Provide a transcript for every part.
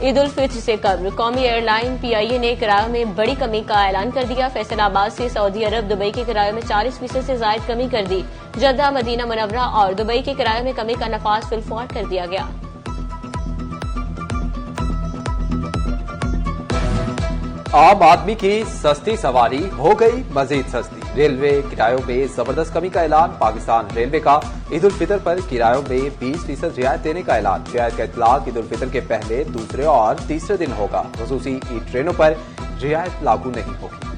ईद उल फित्र से कब्ल कौमी airline PIA ने किरायों में बड़ी कमी का ऐलान कर दिया। फैसलाबाद से सऊदी अरब दुबई के किरायों में 40% से ज्यादा कमी कर दी। जद्दा, मदीना मुनव्वरा और दुबई के किरायों में कमी का नफाज फिलफौर कर दिया गया। आम आदमी की सस्ती सवारी हो गई मजीद सस्ती। रेलवे किरायों में जबरदस्त कमी का ऐलान। पाकिस्तान रेलवे का ईद उल फितर पर किरायों में 20% रियायत देने का ऐलान। रियायत का इतलाक ईद उल फितर के पहले, दूसरे और तीसरे दिन होगा। खुसूसी ई ट्रेनों पर रियायत लागू नहीं होगी।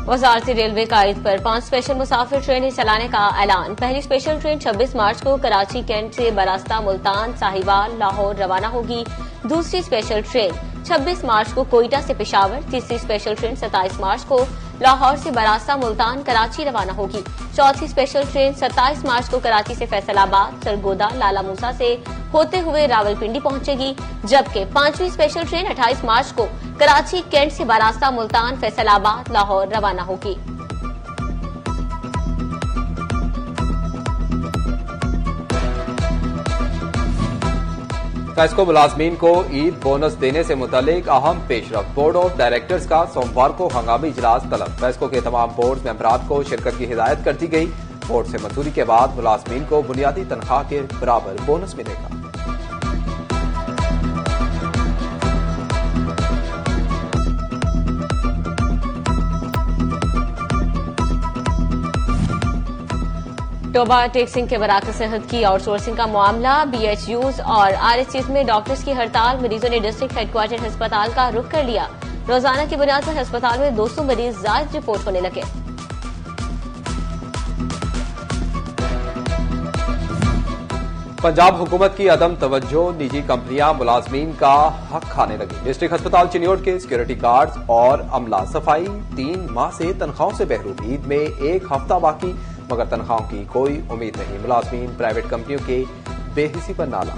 वजारती रेलवे का ईद पर 5 स्पेशल मुसाफिर ट्रेनें चलाने का ऐलान। पहली स्पेशल ट्रेन 26 मार्च को कराची कैंट से बरास्ता, मुल्तान, साहिवाल, लाहौर रवाना होगी। दूसरी स्पेशल ट्रेन 26 मार्च को कोयटा से पेशावर। तीसरी स्पेशल ट्रेन 27 मार्च को लाहौर से बरास्ता, मुल्तान, कराची रवाना होगी। चौथी स्पेशल ट्रेन 27 मार्च को कराची से फैसलाबाद, सरगोदा, लाला मूसा से होते हुए रावलपिंडी पहुंचेगी। जबकि 5वीं स्पेशल ट्रेन 28 मार्च को कराची कैंट से बरास्ता, मुल्तान, फैसलाबाद, लाहौर रवाना होगी। फेस्को मुलाजमीन को ईद बोनस देने से मुतालिक अहम पेशरफ। बोर्ड ऑफ डायरेक्टर्स का सोमवार को हंगामी इजलास तलब। फेस्को के तमाम बोर्ड मेंबरान को शिरकत की हिदायत कर दी गई। बोर्ड से मंजूरी के बाद मुलाजमीन को बुनियादी तनख्वाह के बराबर बोनस मिलेगा। टोबा टैक्सिंग के बराक सेहत की आउटसोर्सिंग का मामला। BHUs और RSCs में डॉक्टर्स की हड़ताल। मरीजों ने डिस्ट्रिक्ट हेडक्वार्टर अस्पताल का रुख कर लिया। रोजाना की बुनियाद पर अस्पताल में 200 मरीज ज्यादा रिपोर्ट होने लगे। पंजाब हुकूमत की अदम तवज्जो, निजी कंपनियां मुलाजमीन का हक खाने लगी। डिस्ट्रिक्ट अस्पताल चिन्योट के सिक्योरिटी गार्ड्स और अमला सफाई 3 माह से तनख्वाहों से महरूम। ईद में 1 हफ्ता बाकी, मगर तनख्वाहों की कोई उम्मीद नहीं। मुलाजमीन प्राइवेट कंपनियों के बेहिसी पर नाला।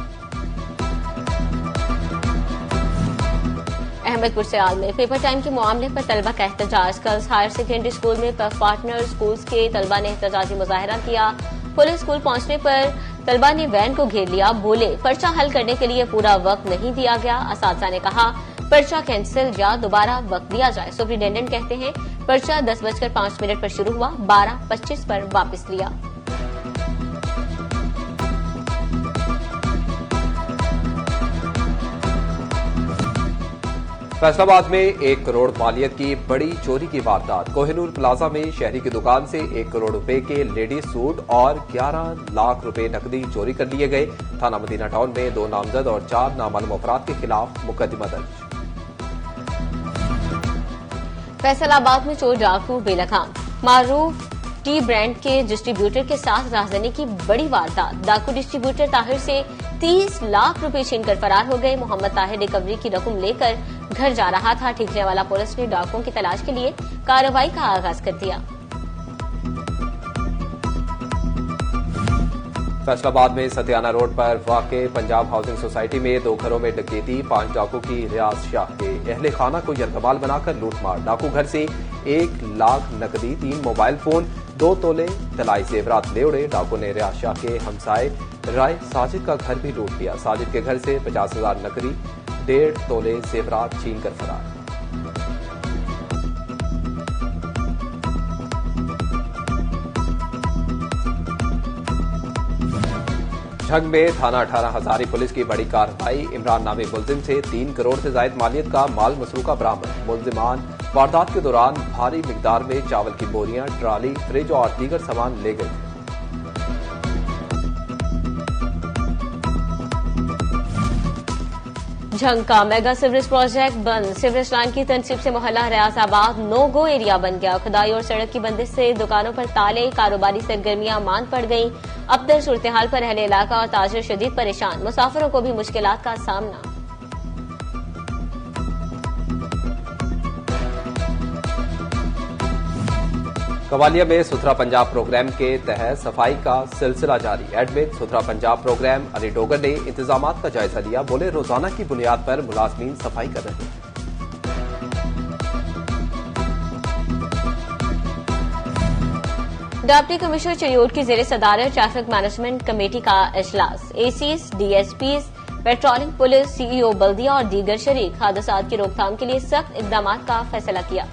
अहमदपुर से आल में पेपर टाइम के मामले पर तलबा का एहतजाज। कल हायर सेकेंडरी स्कूल में पार्टनर स्कूल्स के तलबा ने एहतजाजी मुजाहरा किया। पुलिस स्कूल पहुंचने पर तलबा ने वैन को घेर लिया। बोले पर्चा हल करने के लिए पूरा वक्त नहीं दिया गया। असातिज़ा ने कहा पर्चा कैंसिल या दोबारा वक्त दिया जाए। सुपरिटेंडेंट कहते हैं पर्चा 10:05 पर शुरू हुआ, 12:25 पर वापस लिया। फैसलाबाद में 1 करोड़ मालियत की बड़ी चोरी की वारदात। कोहिनूर प्लाजा में शहरी की दुकान से 1 करोड़ रुपए के लेडीज सूट और 11 लाख रुपए नकदी चोरी कर लिए गए। थाना मदीना टाउन में 2 नामजद और 4 नामालूम अफराद के खिलाफ मुकदमा दर्ज। फैसलाबाद में चोर डाकू बेलगाम। मारूफ टी ब्रांड के डिस्ट्रीब्यूटर के साथ राजधानी की बड़ी वारदात। डाकू डिस्ट्रीब्यूटर ताहिर से 30 लाख रुपए छीनकर फरार हो गए। मोहम्मद ताहिर रिकवरी की रकम लेकर घर जा रहा था। ठीकने वाला पुलिस ने डाकुओं की तलाश के लिए कार्रवाई का आगाज कर दिया। फैसलाबाद में सतियाना रोड पर वाक़े पंजाब हाउसिंग सोसाइटी में 2 घरों में डकैती। 5 डाकू की रियाज शाह के अहले खाना को यरगमाल बनाकर लूटमार। डाकू घर से 1 लाख नकदी, 3 मोबाइल फोन, 2 तोले तलाई जेवरात ले उड़े। डाकू ने रियाज शाह के हमसाए राय साजिद का घर भी लूट लिया। साजिद के घर से 50,000 नकदी, 1.5 तोले जेवरात छीन कर फरार। झंग में थाना 18 हजारी पुलिस की बड़ी कार्रवाई। इमरान नामी मुलजिम से 3 करोड़ से ज्यादा मालियत का माल मसरूका बरामद। मुलजिमान वारदात के दौरान भारी मिकदार में चावल की बोरियां, ट्राली, फ्रिज और दीगर सामान ले गए थे। झंग का मेगा सीवरेज प्रोजेक्ट बंद। सीवरेज लाइन की तनसीब से मोहल्ला रियाजाबाद नो गो एरिया बन गया। खुदाई और सड़क की बंदिश से दुकानों पर ताले, कारोबारी सरगर्मियां मांद पड़ गईं। अब तक सूरत हाल पर अहले इलाका और ताजिर शदीद परेशान। मुसाफिरों को भी मुश्किलात का सामना। कवालिया में सुथरा पंजाब प्रोग्राम के तहत सफाई का सिलसिला जारी। एडमिन सुथरा पंजाब प्रोग्राम अली डोगर ने इंतजामात का जायजा लिया। बोले रोजाना की बुनियाद पर मुलाजमीन सफाई कर रहे हैं। डिप्टी कमिश्नर चिरियोट की जेर सदारत ट्रैफिक मैनेजमेंट कमेटी का इजलास। ACs, DSPs, patrolling police, CEO बल्दिया और दीगर शरीक हादसात की रोकथाम के लिए सख्त इकदाम का फैसला किया।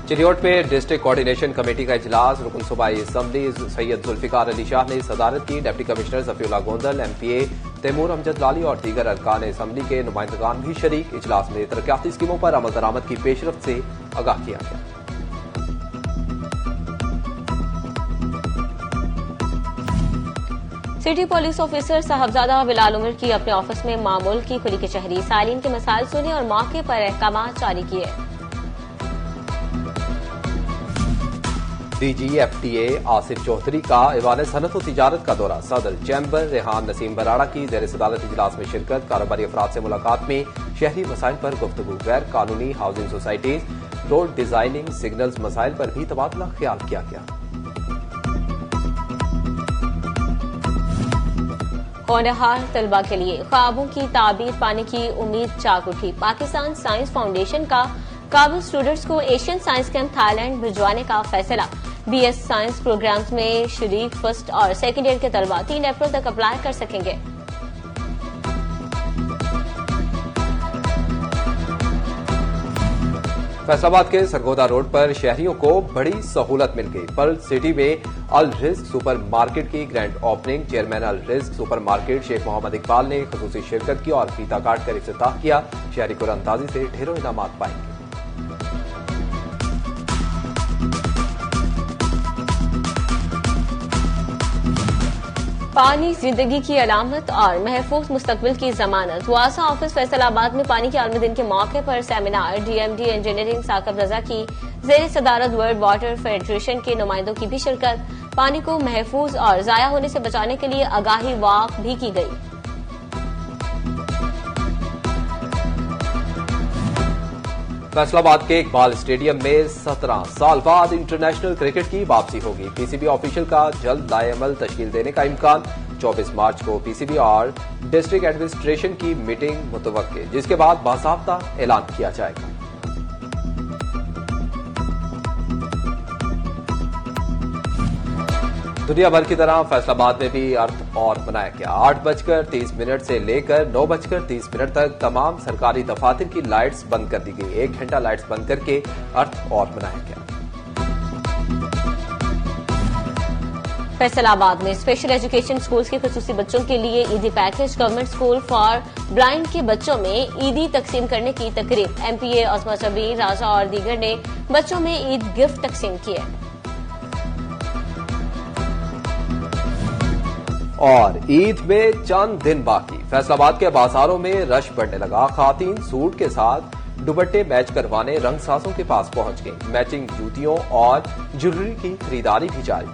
चिरियोट में डिस्ट्रिक्ट कोऑर्डिनेशन कमेटी का इजलास। रुकन सूबाई असम्बली सैयद जुल्फिकार अली शाह ने सदारत की। Deputy commissioner Safiullah Gondal, MPA Taimur Amjad Lali और दीगर अरकान असम्बली के नुमाइंदगान भी शरीक। इजलास में तरक्याती स्कीमों पर अमल दरामद की पेशरफ्त से आगाह किया गया। City police officer Sahibzada Bilal Umar की अपने ऑफिस में मामूल की खुली कचहरी। सालीन के मसाइल सुने और मौके पर अहकाम जारी किए। डीजीएफटीए आसिफ चौधरी का ऐवान सनत और तिजारत का दौरा। सदर चैम्बर रेहान नसीम बराड़ा की जेर सदारत इजलास में शिरकत। कारोबारी अफराद से मुलाकात में शहरी मसाइल पर गुफ्तगू। गैर कानूनी housing societies, road designing, signals मसाइल पर भी तबादला ख्याल किया गया। होनहार तलबा के लिए ख्वाबों की ताबीर पाने की उम्मीद जाग उठी। पाकिस्तान साइंस फाउंडेशन का काबिल स्टूडेंट्स को एशियन साइंस कैंप थाईलैंड भिजवाने का फैसला। बीएस साइंस प्रोग्राम्स में शरीक फर्स्ट और सेकेंड ईयर के तलबा 3 अप्रैल तक अप्लाई कर सकेंगे। फैसलाबाद के सरगोदा रोड पर शहरियों को बड़ी सहूलत मिल गई। पर्ल सिटी में अल रिज्क सुपर मार्केट की ग्रैंड ओपनिंग। चेयरमैन अल रिज्क सुपर मार्केट शेख मोहम्मद इकबाल ने खुसूसी शिरकत की और फीता काट कर इफ्तिताह किया। शहरी कुरानंदाजी से ढेरों इनामात पाएंगे। पानी जिंदगी की अलामत और महफूज मुस्तकबिल की जमानत। वासा ऑफिस फैसलाबाद में पानी के आलमी दिन के मौके पर सेमिनार। डीएमडी इंजीनियरिंग साकब रजा की जेर सदारत वर्ल्ड वाटर फेडरेशन के नुमाइंदों की भी शिरकत। पानी को महफूज और जाया होने से बचाने के लिए आगाही वाक भी की गई। फैसलाबाद के इकबाल स्टेडियम में 17 साल बाद इंटरनेशनल क्रिकेट की वापसी होगी। पीसीबी ऑफिशियल का जल्द लाएअमल तश्कील देने का इम्कान। 24 मार्च को पीसीबी और डिस्ट्रिक्ट एडमिनिस्ट्रेशन की मीटिंग मुतवक्के, जिसके बाद बाकायदा ऐलान किया जाएगा। दुनिया भर की तरह फैसलाबाद में भी अर्थ और मनाया गया। 8:30 से लेकर 9:30 तक तमाम सरकारी दफातर की लाइट्स बंद कर दी गई। 1 घंटा लाइट्स बंद करके अर्थ और मनाया गया। फैसलाबाद में स्पेशल एजुकेशन स्कूल्स के खुसूसी बच्चों के लिए ईदी package. Government school for blind के बच्चों में ईदी तकसीम करने की तकरीब। एमपीए अस्मा शबीर राजा और दीगर ने बच्चों में ईद गिफ्ट तकसीम किए। और ईद में चंद दिन बाकी। फैसलाबाद के बाजारों में रश बढ़ने लगा। खातीन सूट के साथ दुपट्टे मैच करवाने रंगसाजों के पास पहुंच गईं। मैचिंग जूतियों और ज्वेलरी की खरीदारी भी जारी।